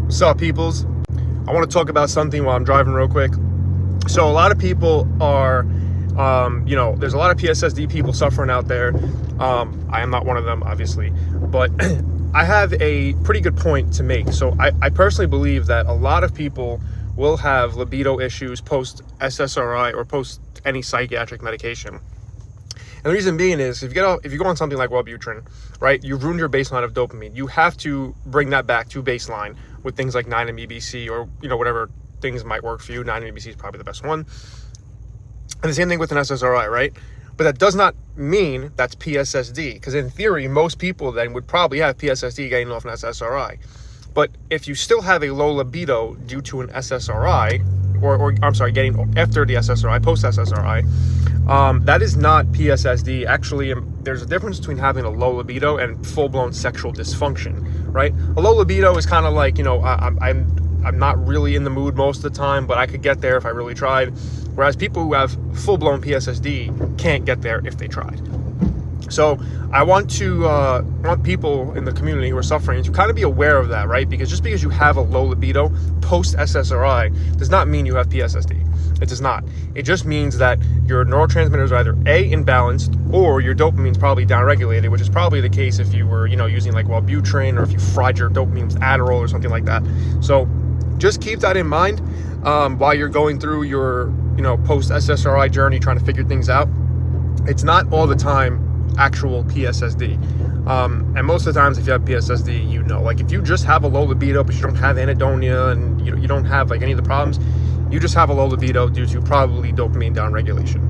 What's up, peoples? I want to talk about something while I'm driving real quick. So a lot of people are, there's a lot of Pssd people suffering out there. I am not one of them, obviously, but I have a pretty good point to make. So I personally believe that a lot of people will have libido issues post SSRI or post any psychiatric medication. And the reason being is if you go on something like Wellbutrin, right, you've ruined your baseline of dopamine. You have to bring that back to baseline with things like 9-MeBC or, whatever things might work for you. 9-MeBC is probably the best one. And the same thing with an SSRI, right? But that does not mean that's Pssd, because in theory, most people then would probably have Pssd getting off an SSRI. But if you still have a low libido due to an SSRI, or I'm sorry, getting after the SSRI, post-SSRI, that is not Pssd. Actually, there's a difference between having a low libido and full-blown sexual dysfunction, right? A low libido is kind of like, I'm not really in the mood most of the time, but I could get there if I really tried. Whereas people who have full-blown Pssd can't get there if they tried. So I want people in the community who are suffering to kind of be aware of that, right? Because just because you have a low libido post SSRI does not mean you have Pssd. It does not. It just means that your neurotransmitters are either A, imbalanced, or your dopamine's probably downregulated, which is probably the case if you were, using like Wellbutrin, or if you fried your dopamine with Adderall or something like that. So just keep that in mind while you're going through your, post SSRI journey, trying to figure things out. It's not all the time actual Pssd. And most of the times if you have Pssd, like if you just have a low libido but you don't have anhedonia and you don't have like any of the problems, you just have a low libido due to probably dopamine downregulation.